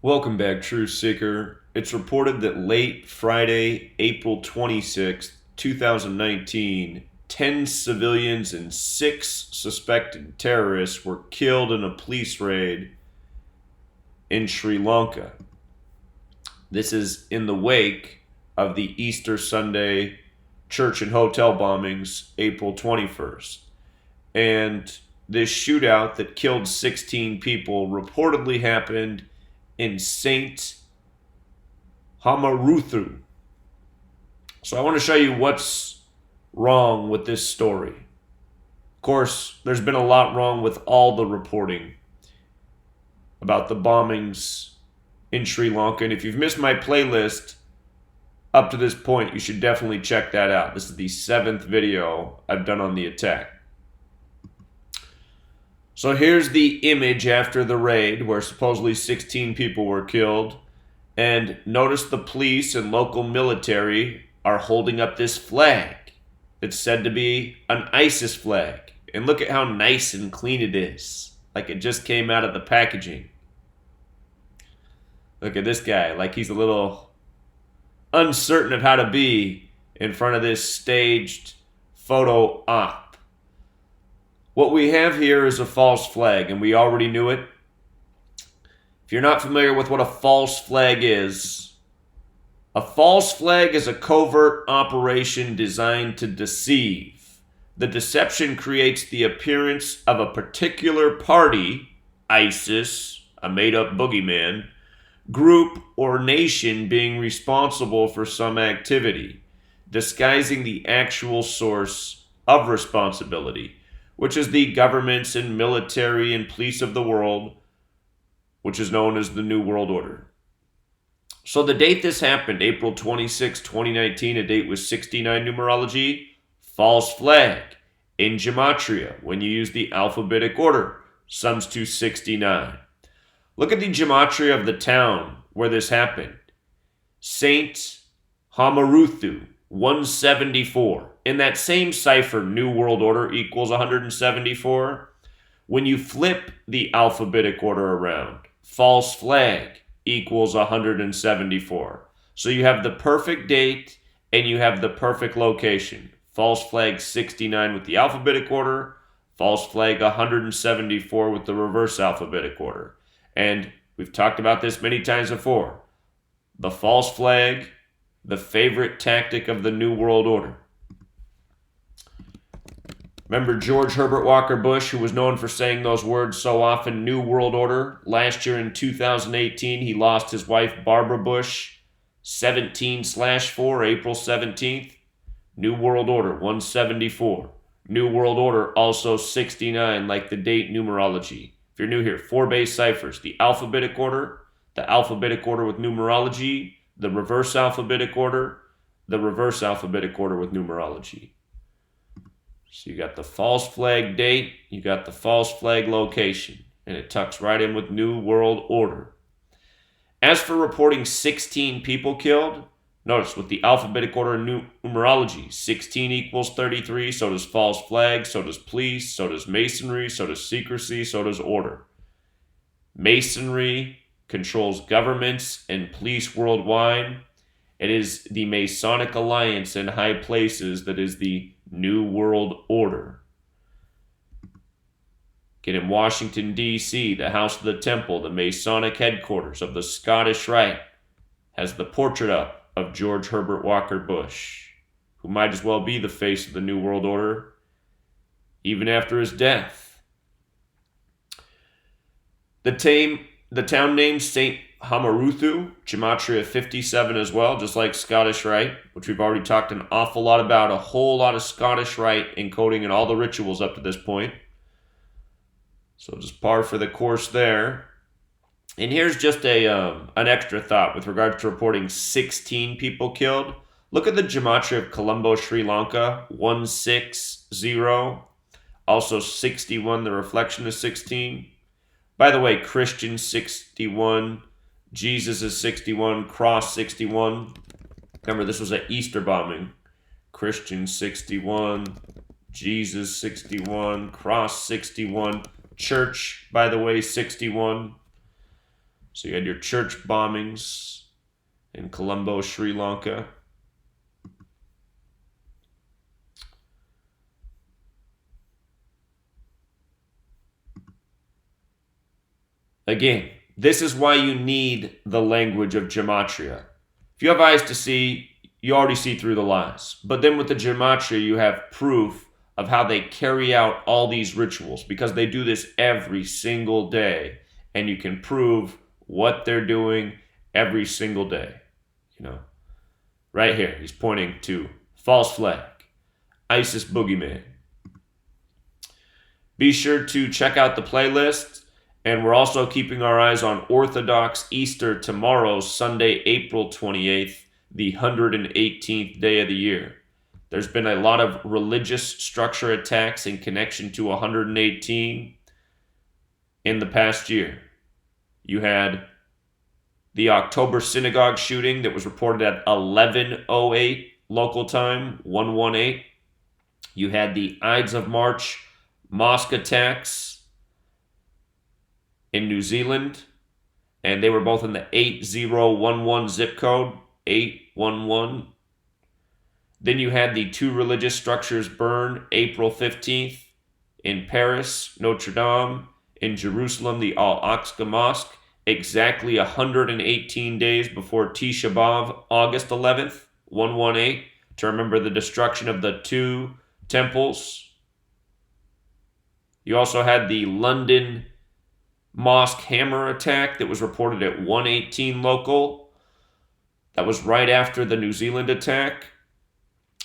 Welcome back, Truth Seeker. It's reported that late Friday, April 26th, 2019, 10 civilians and 6 suspected terrorists were killed in a police raid in Sri Lanka. This is in the wake of the Easter Sunday church and hotel bombings, April 21st. And this shootout that killed 16 people reportedly happened in Saint Hamaruthu. So I want to show you what's wrong with this story. Of course, there's been a lot wrong with all the reporting about the bombings in Sri Lanka. And if you've missed my playlist up to this point, you should definitely check that out. This is the 7th video I've done on the attack. So here's the image after the raid where supposedly 16 people were killed. And notice the police and local military are holding up this flag. It's said to be an ISIS flag. And look at how nice and clean it is. Like it just came out of the packaging. Look at this guy, like he's a little uncertain of how to be in front of this staged photo op. What we have here is a false flag, and we already knew it. If you're not familiar with what a false flag is a covert operation designed to deceive. The deception creates the appearance of a particular party, ISIS, a made-up boogeyman, group, or nation being responsible for some activity, disguising the actual source of responsibility, which is the governments and military and police of the world, which is known as the New World Order. So the date this happened, April 26, 2019, a date with 69 numerology, false flag. In Gematria, when you use the alphabetic order, sums to 69. Look at the Gematria of the town where this happened. Saint Hamaruthu, 174. In that same cipher, New World Order equals 174. When you flip the alphabetic order around, false flag equals 174. So you have the perfect date and you have the perfect location. False flag 69 with the alphabetic order, false flag 174 with the reverse alphabetic order. And we've talked about this many times before. The false flag, the favorite tactic of the New World Order. Remember George Herbert Walker Bush, who was known for saying those words so often, New World Order? Last year in 2018, he lost his wife Barbara Bush, 17/4, April 17th. New World Order, 174. New World Order, also 69, like the date numerology. If you're new here, 4 base ciphers. The alphabetic order with numerology, the reverse alphabetic order with numerology. So you got the false flag date, you got the false flag location, and it tucks right in with New World Order. As for reporting 16 people killed, notice with the alphabetic order and numerology, 16 equals 33, so does false flag, so does police, so does masonry, so does secrecy, so does order. Masonry controls governments and police worldwide. It is the Masonic alliance in high places that is the New World Order. Get in Washington, D.C., the House of the Temple, the Masonic headquarters of the Scottish Rite, has the portrait up of George Herbert Walker Bush, who might as well be the face of the New World Order, even after his death. The town name Saint Hamaruthu, Gematria 57 as well, just like Scottish Rite, which we've already talked an awful lot about, a whole lot of Scottish Rite encoding in all the rituals up to this point. So just par for the course there. And here's just an extra thought with regard to reporting 16 people killed. Look at the Gematria of Colombo, Sri Lanka, 160. Also 61, the reflection is 16. By the way, Christian 61, Jesus is 61, Cross 61. Remember, this was an Easter bombing. Christian 61, Jesus 61, Cross 61, Church, by the way, 61. So you had your church bombings in Colombo, Sri Lanka. Again, this is why you need the language of Gematria. If you have eyes to see, you already see through the lies. But then with the Gematria, you have proof of how they carry out all these rituals, because they do this every single day, and you can prove what they're doing every single day. You know, right here, he's pointing to false flag, ISIS boogeyman. Be sure to check out the playlist, and we're also keeping our eyes on Orthodox Easter tomorrow, Sunday, April 28th, the 118th day of the year. There's been a lot of religious structure attacks in connection to 118 in the past year. You had the October synagogue shooting that was reported at 11:08 local time, 118. You had the Ides of March mosque attacks in New Zealand, and they were both in the 8011 zip code, 811. Then you had the two religious structures burn April 15th in Paris, Notre Dame, in Jerusalem, the Al-Aqsa Mosque, exactly 118 days before Tisha B'Av, August 11th, 118, to remember the destruction of the two temples. You also had the London mosque hammer attack that was reported at 118 local. That was right after the New Zealand attack.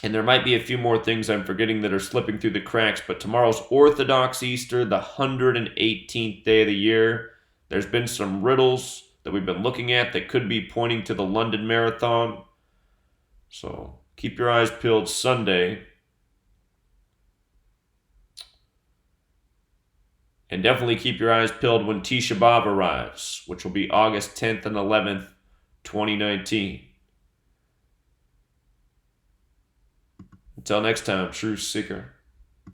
And there might be a few more things I'm forgetting that are slipping through the cracks, but tomorrow's Orthodox Easter, the 118th day of the year. There's been some riddles that we've been looking at that could be pointing to the London Marathon. So keep your eyes peeled Sunday. And definitely keep your eyes peeled when Tisha B'Av arrives, which will be August 10th and 11th, 2019. Until next time, Truth Seeker.